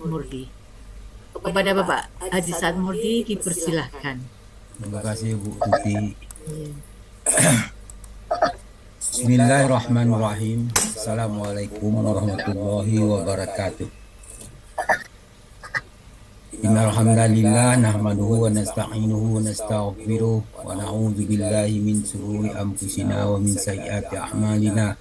Murdi. Kepada Bapak Haji Saad Murdi dipersilahkan. Terima kasih Bu Tuti. Iya. Bismillahirrahmanirrahim. Assalamualaikum warahmatullahi wabarakatuh. Innalhamdalillah nahmaduhu wa nasta'inuhu wa nastaghfiruh wa na'udzu billahi min shururi anfusina wa min sayyiati a'malina.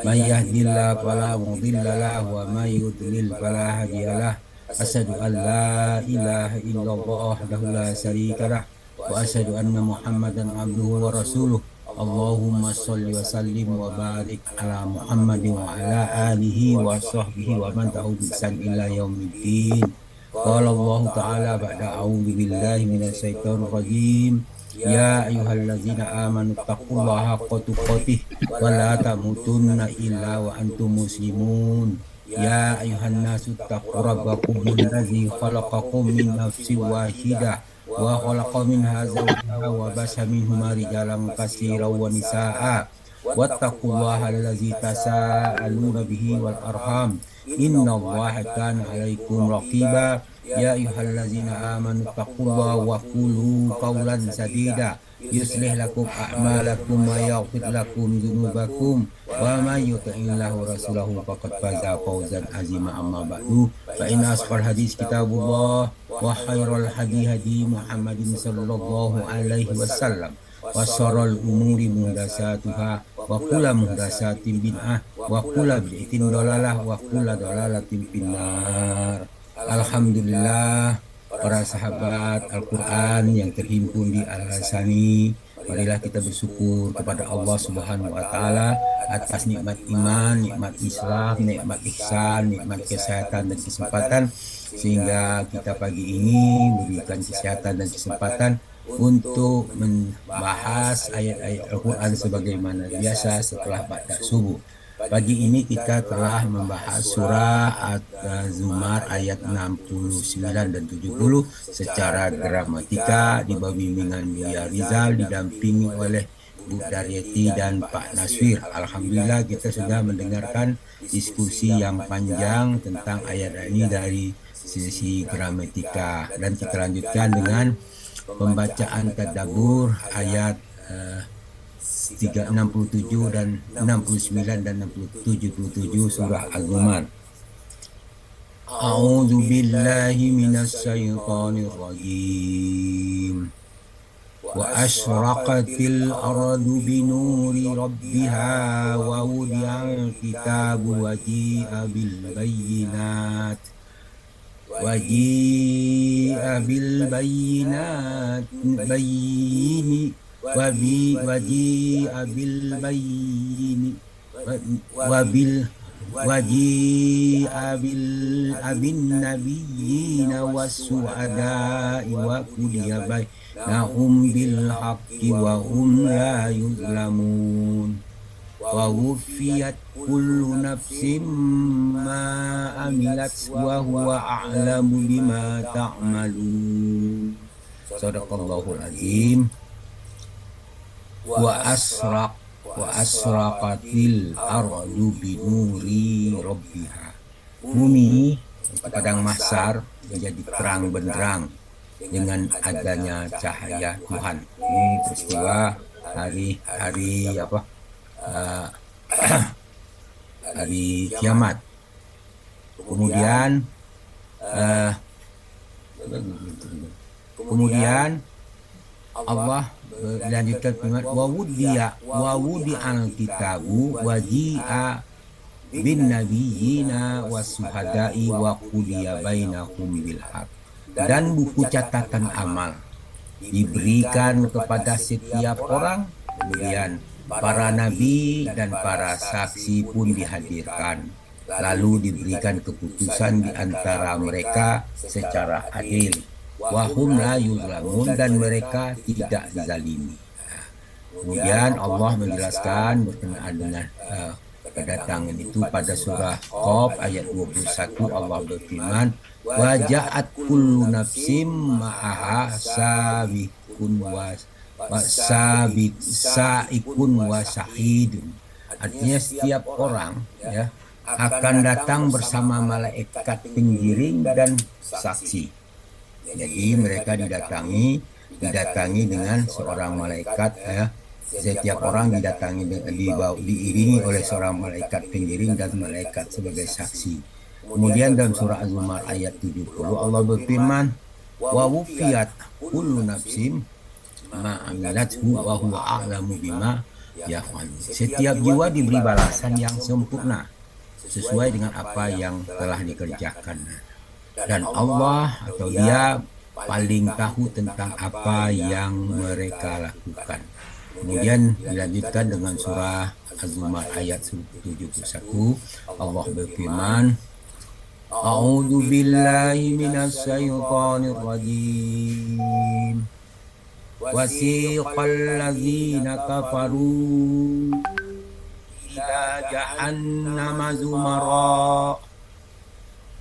May yahdihillahu fala mudilla lahu wa may yudlil fala hadiyalah. Asyhadu an la ilaha illallah wahdahu la syarika lah wa asyhadu anna Muhammadan abduhu wa rasuluh. Allahumma sholli wa sallim wa barik ala Muhammadin wa ala alihi wa sahbihi wa man tabi'ahum bi ihsan ila yaumiddin. Qala Allah Ta'ala ba'da a'udzu billahi minasyaitonir rajim. Ya ayyuhallazina amanu taqullaha haqqa tuqatih wa la tamutunna illa wa antum muslimun. Ya ayyuhan nasu taqu rabbakum allazi khalaqakum min nafsin wahidah wa khalaqa minha zawjaha wa basa minhuma rijalan katsiran wa nisaa'a wattaqullaha allazi tasaaluna bihi wal arham innallaha kana 'alaikum raqiba. Ya ayyuhallazina amanu taqullaha wa qulu qawlan sadida yuslih lakum a'malakum wa yaghfir lakum dzunubakum wa may yuti'illaha wa rasulahu faqad faza fawzan 'azima. Amma ba'du, fa inna asqal hadis kitabullah wa khairal hadi Muhammadin sallallahu alaihi wasallam wa syarrul umuri muhdatsatuha wa kullu muhdatsatin bid'ah wa kullu bid'atin dhalalah wa kullu dhalalatin finnar. Alhamdulillah, para sahabat Al-Quran yang terhimpun di Al-Hasani, marilah kita bersyukur kepada Allah Subhanahu wa Ta'ala atas nikmat iman, nikmat Islam, nikmat ihsan, nikmat kesehatan dan kesempatan, sehingga kita pagi ini memberikan kesehatan dan kesempatan untuk membahas ayat-ayat Al-Quran sebagaimana biasa setelah ba'da subuh. Pagi ini kita telah membahas surah Az-Zumar ayat 69 dan 70 secara gramatika di bawah bimbingan Buya Rizal didampingi oleh Bu Daryati dan Pak Naswir. Alhamdulillah kita sudah mendengarkan diskusi yang panjang tentang ayat ini dari sisi gramatika, dan kita lanjutkan dengan pembacaan tadabbur ayat 67 dan 69 dan 77 surah Az-Zumar. A'udzu billahi minasy syaithanir rajim. Wa asyraqatil ardu binuri rabbiha wa wudi'al kitabu wa ji'a bil bayyinat waji'a bil bayyin abin nabiyyin was-suhada'i wa qudiya bainahum bil haqqi wa hum la yuzlamun wa wuffiyat kullu nafsin ma amilat wa huwa a'lamu bima ta'malun. Shadaqallahul azim. Wa asraqatil ardu binuri rabbiha. Bumi padang mahsyar menjadi terang benderang dengan adanya cahaya Tuhan. Ini peristiwa hari hari kiamat. Kemudian Allah lanjutkan firman wa wudi'al kitabu wa ji'a bin nabiyyina was-suhada'i wa qudiya bainahum bil haqq. Dan buku catatan amal diberikan kepada setiap orang, kemudian para nabi dan para saksi pun dihadirkan, lalu diberikan keputusan di antara mereka secara adil. Wahum la yuzlamun, dan mereka tidak dizalimi. Kemudian Allah menjelaskan berkenaan dengan kedatangan itu pada surah Qaf ayat 21. Allah berfirman, wa ja'at kullu nafsim ma'aha sabiqun wa sahidun. Artinya setiap orang akan datang bersama malaikat penggiring dan saksi. Jadi mereka didatangi dengan seorang malaikat ya. Setiap orang diiringi oleh seorang malaikat penggiring dan malaikat sebagai saksi. Kemudian dalam surah Az-Zumar ayat 70 Allah berfirman, wa wufiyat kullu nafsim ma amilathu wa huwa a'lamu bima yaf'alun. Setiap jiwa diberi balasan yang sempurna sesuai dengan apa yang telah dikerjakan. Dan Allah atau Dia paling tahu tentang apa yang mereka lakukan. Kemudian dilanjutkan dengan surah Az-Zumar ayat 71 Allah berfirman, A'udzu billahi minasy syaithanir rajim. Wasiqal ladzina kafaru ila jahannama zumara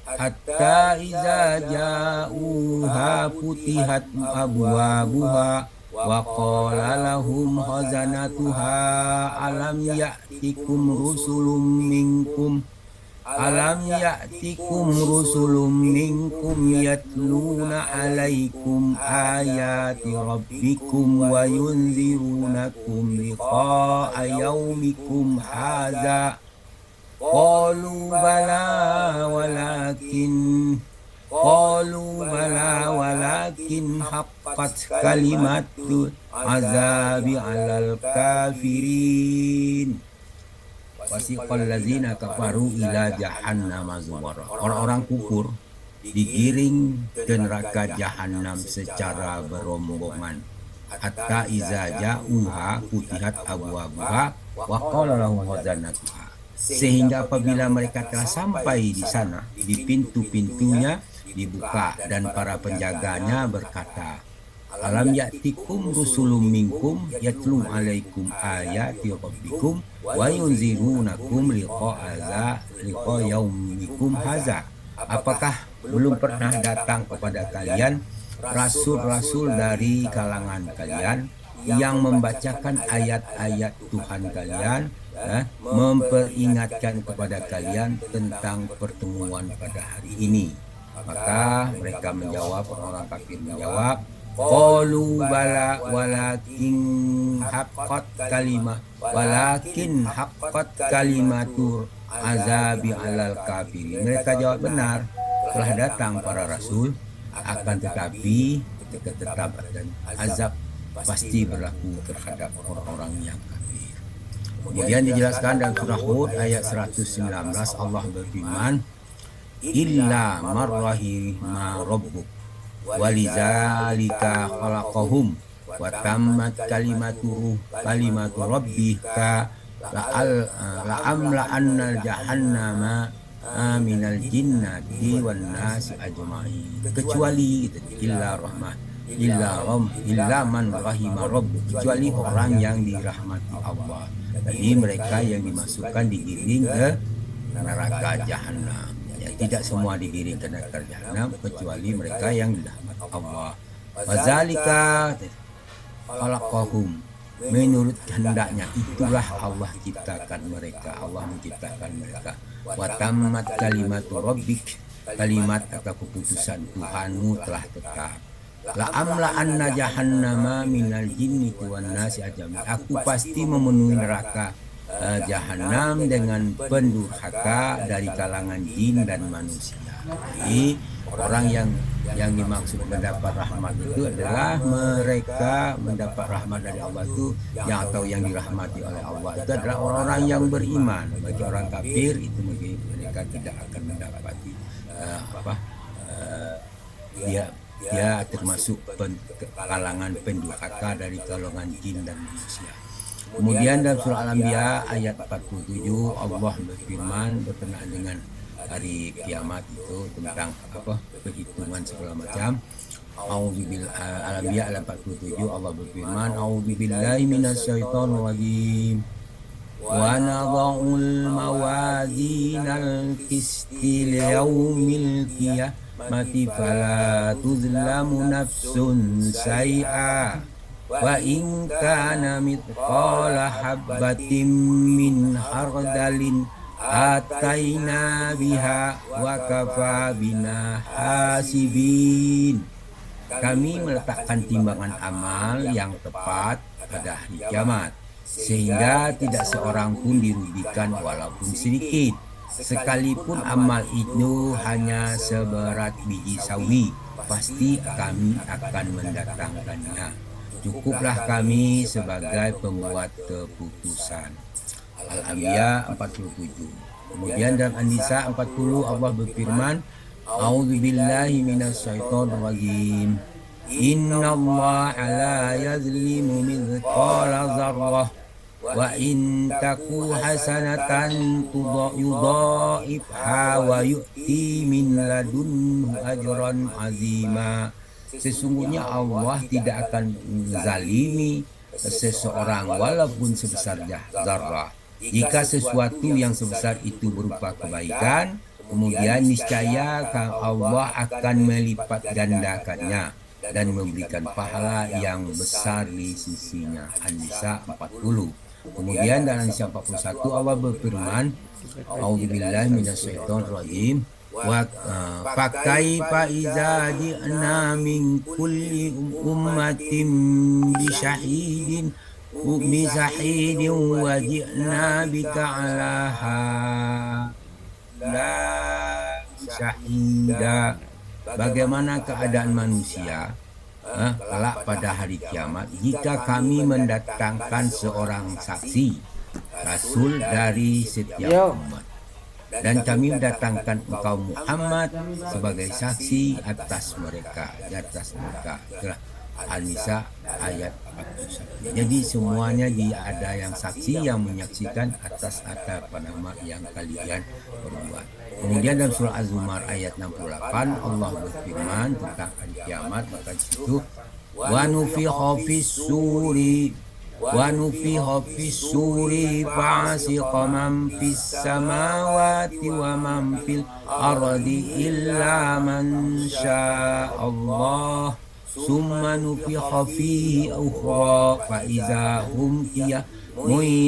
hatta iza ja'uha futihat abwabuha wa qala lahum khazanatuha alam ya'tikum rusulun minkum yatluna alaikum ayati rabbikum wa yunzirunakum liqa'a yaumikum hadza qalu bala walakin haqqat kalimatu azabi alal kafirin. Wasiqal ladzina kafaru ila jahannam zumara. Orang-orang kufur digiring ke neraka jahanam secara berombongan. Hatta iza ja'uha futihat abwabuha wa qala lahum khazanatuha. Sehingga apabila mereka telah sampai di sana, di pintu-pintunya dibuka dan para penjaganya berkata, Alam ya'tikum rusulun minkum yatlu alaikum ayati rabbikum wa yunzirunakum liqa yaumikum haza. Apakah belum pernah datang kepada kalian rasul-rasul dari kalangan kalian yang membacakan ayat-ayat Tuhan kalian, memperingatkan kepada kalian tentang pertemuan pada hari ini? Maka mereka menjawab, orang kafir menjawab, qalu bala walakin haqqat kalimatu azabi alal kafirin. Mereka jawab, benar, telah datang para rasul, akan tetapi tetap dan azab pasti berlaku terhadap orang-orang yang kafir. Kemudian dijelaskan dalam surah Hud ayat 119 Allah berfirman, illa marrahima rabbuk walizalika khalaqahum wa tammat kalimatu rabbika la'amla'anna jahannama minal jinnati wan nasi ajma'in. Kecuali illa man rahima rabbuk, kecuali orang yang dirahmati Allah. Jadi mereka yang dimasukkan digiring ke neraka jahanam. Tidak semua digiring ke neraka jahanam kecuali mereka yang dirahmati Allah. Wazalika khalaqahum, menurut kehendaknya itulah Allah ciptakan mereka, Allah menciptakan mereka. Wa tammat kalimatu rabbik, kalimat atau keputusan Tuhanmu telah tetap. La amla anna jahannama minal jinni wan nasi ajami, aku pasti memenuhi neraka jahanam dengan pendurhaka dari kalangan jin dan manusia. Jadi orang yang dimaksud mendapat rahmat itu adalah mereka mendapat rahmat dari Allah itu atau yang dirahmati oleh Allah itu adalah orang-orang yang beriman. Bagi orang kafir itu mereka tidak akan mendapati dia termasuk kalangan pendurhaka dari kalangan jin dan manusia. Kemudian dalam surah Al-Anbiya ayat 47 Allah berfirman berkenaan dengan hari kiamat itu tentang perhitungan segala macam. Al-Anbiya ayat 47 Allah berfirman, A'udzubillahi minasyaitonir rajim. Wa nadha'ul mawazinal qisti liyaumil qiyamati fala tuzlamu nafsun syai'a wa in kana mithqala habbatin min khardalin ataina biha wa kafa bina hasibin. Kami meletakkan timbangan amal yang tepat pada hari kiamat, sehingga tidak seorang pun dirugikan walaupun sedikit, sekalipun amal itu hanya seberat biji sawi, pasti kami akan mendatangkannya. Cukuplah kami sebagai pembuat keputusan. Al-Anbiya 47. Kemudian dalam An-Nisa 40 Allah berfirman, A'udzubillahi minasyaitonirrajim. Innallaha la yazlimu mithqala dzarrah wa in taku hasanatan yudha'ifha wa yu'ti min ladunhu ajran azima. Sesungguhnya Allah tidak akan menzalimi seseorang walaupun sebesar zarrah. Jika sesuatu yang sebesar itu berupa kebaikan, kemudian niscaya Allah akan melipat gandakannya dan memberikan pahala yang besar di sisinya. An-Nisa 40. Kemudian dalam An-Nisa 41 Allah berfirman, A'udzubillahi minasyaitonirrajim. Fa kaifa idza ji'na min kulli ummatin bi syahidin wa ji'na bika 'ala la syahida. Bagaimana keadaan manusia kelak pada hari kiamat jika kami mendatangkan seorang saksi, rasul dari setiap umat, dan kami mendatangkan engkau Muhammad sebagai saksi atas mereka, di atas mereka. Itulah An-Nisa ayat 41. Jadi semuanya ada yang saksi yang menyaksikan atas apa nama yang kalian perbuat. Kemudian dalam surah Az-Zumar ayat 68 Allah berfirman tentang hari kiamat, maka di situ wa nufikha fis suri fasiqa man fis samawati wa man fil ardi illa man syaa Allah summa nufikha fihi ukhra fa iza hum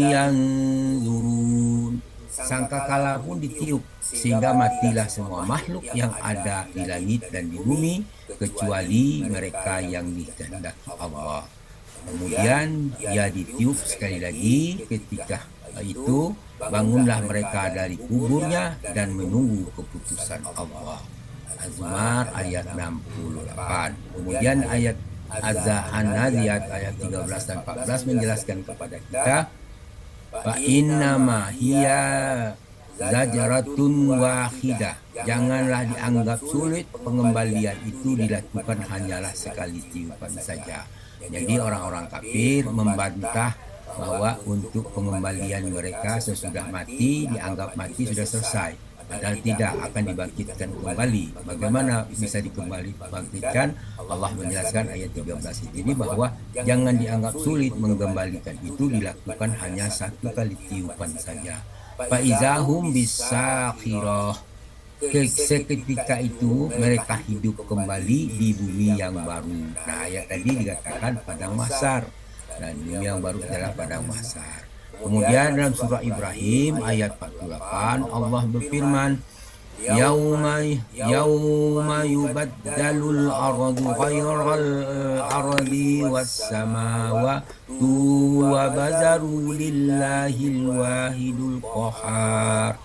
yanzurun. Sangkakala pun ditiup sehingga matilah semua makhluk yang ada di langit dan di bumi kecuali mereka yang dikehendaki Allah. Kemudian dia ditiup sekali lagi, ketika itu bangunlah mereka dari kuburnya dan menunggu keputusan Allah. Az-Zumar ayat 68. Kemudian ayat Az-An-Nazi'at ayat 13 dan 14 menjelaskan kepada kita, fa innama hiya zajaratun wahidah. Janganlah dianggap sulit, pengembalian itu dilakukan hanyalah sekali tiupan saja. Jadi orang-orang kafir membantah bahwa untuk pengembalian mereka sesudah mati dianggap mati sudah selesai. Padahal tidak, akan dibangkitkan kembali. Bagaimana bisa dibangkitkan? Allah menjelaskan ayat 13 ini bahwa jangan dianggap sulit, mengembalikan itu dilakukan hanya satu kali tiupan saja. Faizahum bisakhirah. Seketika itu mereka hidup kembali di bumi yang baru. Nah, ayat tadi dikatakan padang mahsyar, dan bumi yang baru adalah padang mahsyar. Kemudian dalam surah Ibrahim ayat 48 Allah berfirman, Yauma yubaddalul ardu ghairal ardi was samawati wa bazaru lillahil wahidul qahar.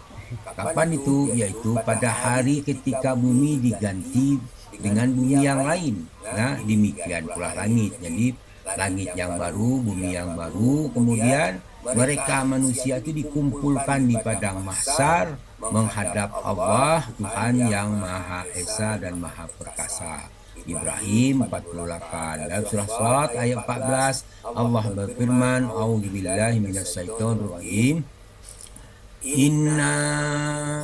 Kapan itu? Yaitu pada hari ketika bumi diganti dengan bumi yang lain. Nah, demikian pula langit. Jadi langit yang baru, bumi yang baru. Kemudian mereka manusia itu dikumpulkan di padang mahsyar menghadap Allah, Tuhan yang Maha Esa dan Maha Perkasa. Ibrahim 48. Dalam surah Shad ayat 14 Allah berfirman, A'udzubillahi minasyaitonirrajim. Inna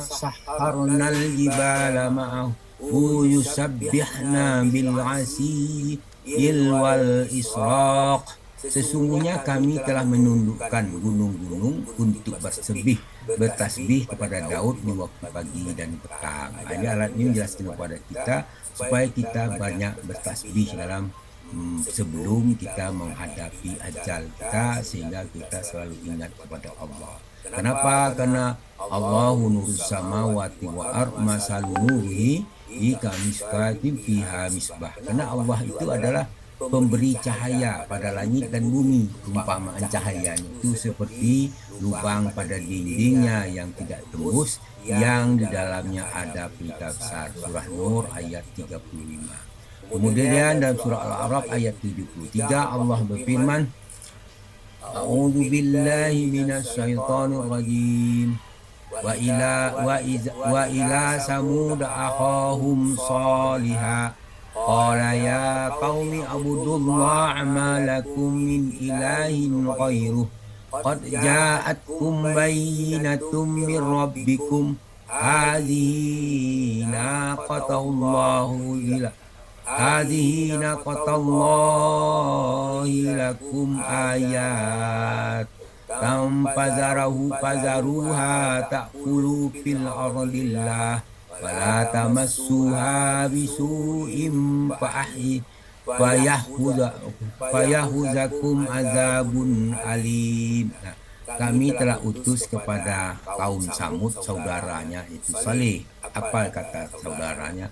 sahharnal jibala ma'ahu yusabbihna bil 'ashiyil wal israq. Sesungguhnya kami telah menundukkan gunung-gunung untuk bertasbih kepada Daud di waktu pagi dan petang. Ini alat ini menjelaskan kepada kita supaya kita banyak bertasbih dalam sebelum kita menghadapi ajal kita, sehingga kita selalu ingat kepada Allah. Kenapa? Karena Allahu nurus samawati wa ard masalu nurihi kamishkatin fiha misbah. Karena Allah itu adalah pemberi cahaya pada langit dan bumi. Perumpamaan cahayanya itu seperti lubang pada dindingnya yang tidak tembus, yang di dalamnya ada pelita besar. Surah Nur ayat 35. Kemudian dalam surah Al-A'raf ayat 73 Allah berfirman, A'udzu billahi minasy syaithanir rajim. Wa ila samud akhahum salihah qala ya qaumi abudullah ma lakum min ilahin ghairuh qad ja'atkum bayyinatun min rabbikum hadhihi naqatallahi lakum ayat fazaruha ta'kulu fil ardillah wala tamassuha bisu'in fayahuzakum azabun alim. Nah, kami telah utus kepada kaum Samud saudaranya itu Saleh. Apa kata saudaranya?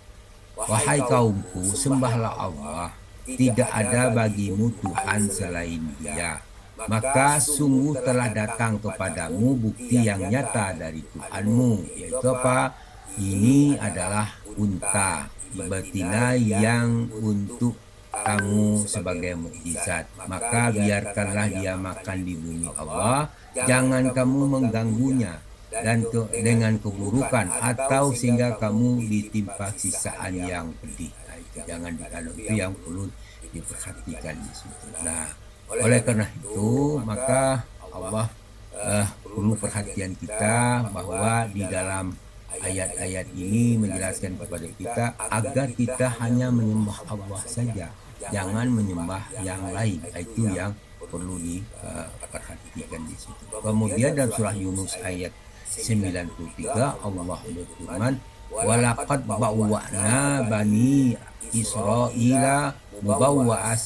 Wahai kaumku, sembahlah Allah, tidak ada bagimu Tuhan selain Dia. Maka sungguh telah datang kepadamu bukti yang nyata dari Tuhanmu, yaitu apa? Ini adalah unta betina yang untuk kamu sebagai mukjizat. Maka biarkanlah dia makan di bumi Allah, jangan kamu mengganggunya dan dengan keburukan atau sehingga kamu ditimpa siksaan yang pedih. Nah, itu jangan kalau itu yang perlu diperhatikan di situ. Nah, oleh karena itu maka Allah perlu perhatian kita bahwa di dalam ayat-ayat ini menjelaskan kepada kita agar kita hanya menyembah Allah saja, jangan menyembah yang lain. Itu yang perlu diperhatikan di situ. Kemudian dalam surah Yunus ayat 93 Allah berfirman, walaqad bawwa'na bani Israila mubawwa'a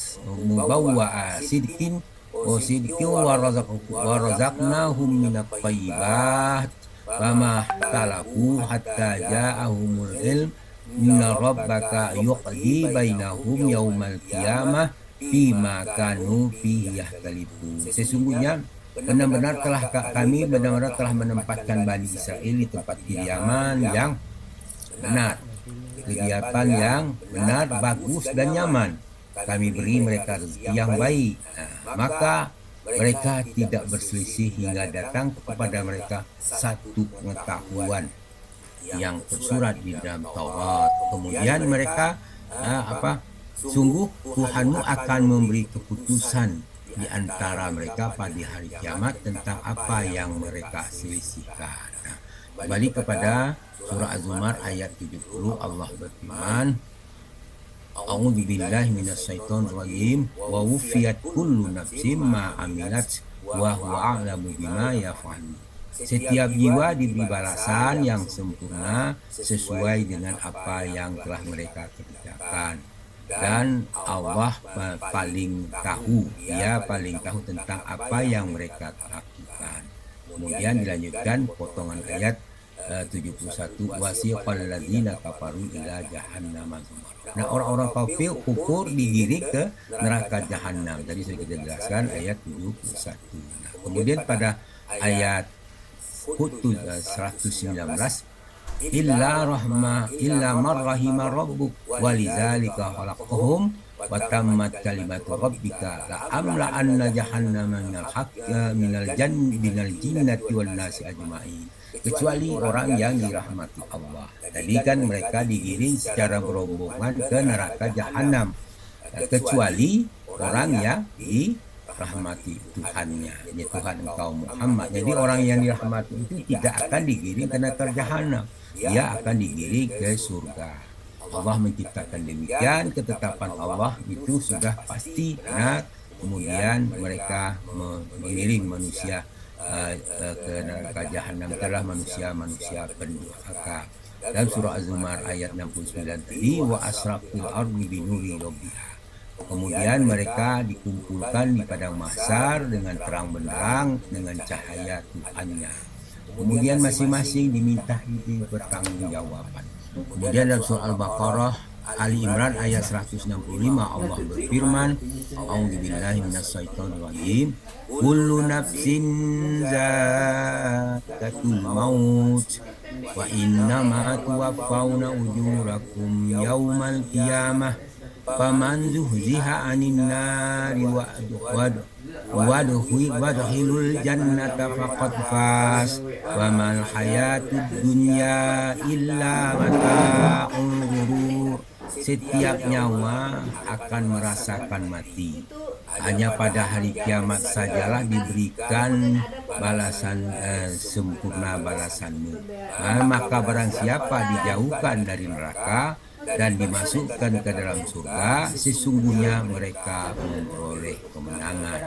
sidqin wa razaqnahum minat thayyibat fama talaku hatta ja'ahumul ilm inna rabbaka yuqdi bainahum yaumal qiyamah fima kanu fihi yakhtalifun. Sesungguhnya kami benar-benar telah menempatkan Bani Israel di tempat kediaman yang benar, kegiatan yang benar, bagus dan nyaman. Kami beri mereka rezeki yang baik. Nah, maka mereka tidak berselisih hingga datang kepada mereka satu pengetahuan yang tersurat di dalam Taurat. Kemudian mereka sungguh Tuhanmu akan memberi keputusan di antara mereka pada hari kiamat tentang apa yang mereka selisihkan. Nah, kembali kepada surah Az-Zumar ayat 70 Allah berfirman, A'udzu billahi minasyaitonir rajim wa wufiyat kullu nafsin ma amilat wa huwa a'lamu bima yaf'alun. Setiap jiwa diberi balasan yang sempurna sesuai dengan apa yang telah mereka kerjakan. Dan Allah paling tahu, Dia paling tahu tentang apa yang mereka lakukan. Kemudian dilanjutkan potongan ayat 71, wasiqal ladzina kafaru ila jahannam. Nah, orang-orang kufur digiring ke neraka jahanam. Tadi sudah kita jelaskan ayat 71. Nah, kemudian pada ayat 119, illa man rahima rabbuk walidzalika khalaqahum wa tammat kalimatu rabbika la amla anna jahannama minal jinnati wan nasi ajmain. Kecuali orang yang dirahmati Allah. Tadi kan mereka digiring secara berombongan ke neraka jahanam. Kecuali orang yang dirahmati Tuhannya, ya Tuhan engkau Muhammad. Jadi orang yang dirahmati itu tidak akan digiring ke neraka jahanam. Dia akan digiring ke surga. Allah menciptakan demikian, ketetapan Allah itu sudah pasti. Nah, kemudian mereka mengiring manusia ke neraka jahanam adalah manusia pendurhaka. Dalam surah Az-Zumar ayat 69 tadi, wa asraqil ardi binuri rabbiha. Kemudian mereka dikumpulkan di padang mahsyar dengan terang benderang dengan cahaya Tuhannya. Kemudian masing-masing diminta itu pertanggungjawaban. Kemudian dalam surah Al-Baqarah Ali Imran ayat 165 Allah berfirman, A'udzubillahi minasyaitonirrajim. Kullu nafsin zaiqatul maut wa innama tuwaffawna ujurakum yaumal qiyamah faman zuhziha 'anil nari wadkhilul jannata faqad faz wa mal hayatud dunya illa mata'ul ghurur. Setiap nyawa akan merasakan mati. Hanya pada hari kiamat sajalah diberikan balasan sempurna balasanmu. Maka barang siapa dijauhkan dari neraka dan dimasukkan ke dalam surga, sesungguhnya mereka memperoleh kemenangan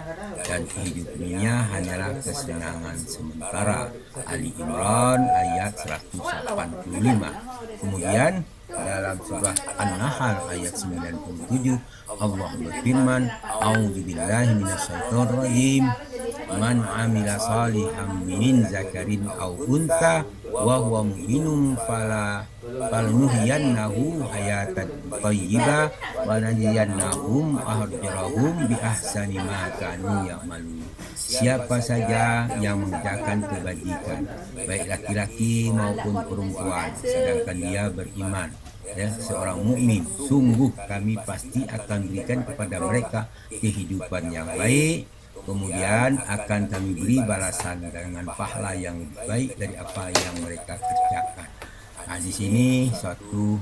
dan hidup dunia hanyalah kesenangan sementara. Ali Imran ayat 185. Kemudian dalam surah An-Nahl ayat 97 Allah berfirman, A'udzubillahi minasyaitonirrajim. Man amila salihan min zakarin aw unta wa huwa mu'minun falanuhyiyannahu hayatan thayyibah wa najziyannahum ajrahum bi ahsani ma kanu ya'malun. Siapa saja yang mengerjakan kebajikan, baik laki-laki maupun perempuan, sedangkan dia beriman, seorang mukmin, sungguh kami pasti akan berikan kepada mereka kehidupan yang baik. Kemudian akan kami beri balasan dengan pahala yang lebih baik dari apa yang mereka kerjakan. Nah, di sini suatu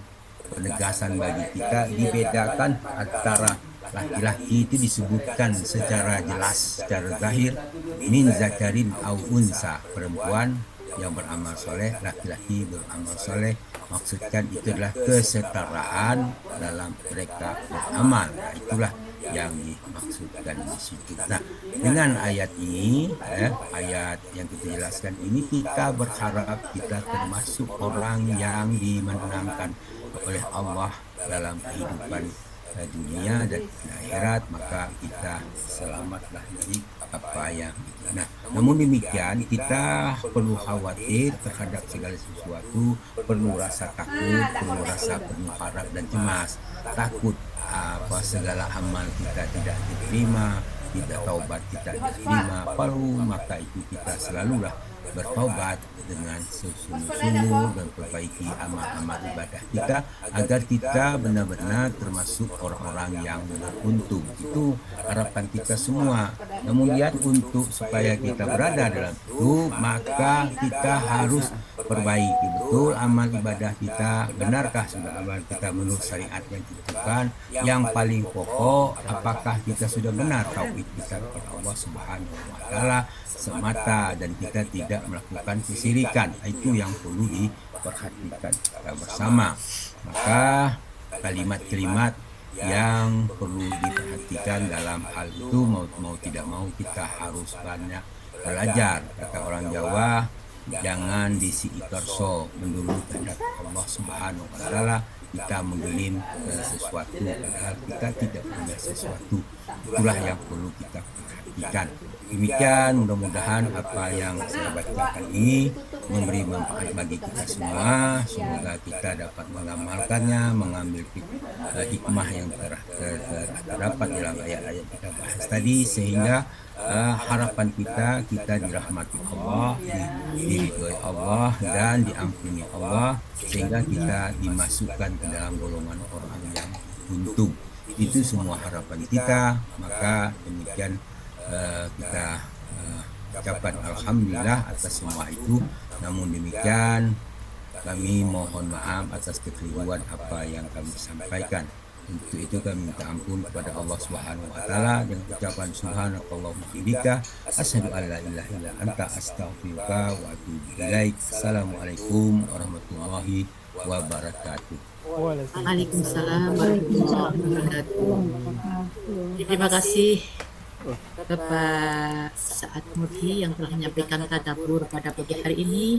penegasan bagi kita, dibedakan antara laki-laki itu disebutkan secara jelas, secara zahir, min zakarin au unsa, perempuan yang beramal soleh, laki-laki beramal soleh. Maksudkan itu adalah kesetaraan dalam mereka beramal. Nah, itulah yang dimaksudkan di situ. Nah, dengan ayat ini, ayat yang kita jelaskan ini, kita berharap kita termasuk orang yang dimenangkan oleh Allah dalam kehidupan dunia dan akhirat, maka kita selamatlah dari apa yang nah, namun demikian kita perlu khawatir terhadap segala sesuatu, perlu rasa takut, perlu rasa penuh harap dan cemas, takut apa segala amal kita tidak diterima, tidak taubat kita diterima, perlu maka itu kita selalulah bertaubat dengan sesungguh-sungguh dan perbaiki amal-amal ibadah kita agar kita benar-benar termasuk orang-orang yang beruntung. Itu harapan kita semua. Kemudian untuk supaya kita berada dalam itu, maka kita harus perbaiki betul amal ibadah kita. Benarkah sudah amal kita menurut syariat yang ditentukan? Yang paling pokok, apakah kita sudah benar tauhid kita kepada Allah Subhanahu wa taala semata dan kita tidak melakukan kesirikan. Itu yang perlu diperhatikan kita bersama. Maka kalimat-kalimat yang perlu diperhatikan dalam hal itu, mau tidak mau kita harus banyak belajar. Kata orang Jawa, jangan disi itorso, mendulu terhadap Allah Subhanahu wa taala kita menggelim sesuatu padahal kita tidak punya sesuatu. Itulah yang perlu kita perhatikan. Demikian, mudah-mudahan apa yang saya bacakan ini memberi manfaat bagi kita semua. Semoga kita dapat mengamalkannya, mengambil hikmah yang terdapat dalam ayat-ayat kita bahas tadi, sehingga harapan kita dirahmati Allah, diridhoi Allah dan diampuni Allah, sehingga kita dimasukkan ke dalam golongan orang yang untung. Itu semua harapan kita. Maka demikian kita ucapkan alhamdulillah atas semua itu. Namun demikian kami mohon maaf atas kekeliruan apa yang kami sampaikan. Untuk itu kami minta ampun kepada Allah Subhanahu wa taala dengan ucapan subhanakallahumma bihamdika asyhadu an la ilaha illa anta astaghfiruka wa atubu ilaik. Assalamualaikum warahmatullahi wabarakatuh. Waalaikumsalam warahmatullahi wabarakatuh. Terima kasih Bapak Sa'ad Murdi yang telah menyampaikan tadabbur pada pagi hari ini.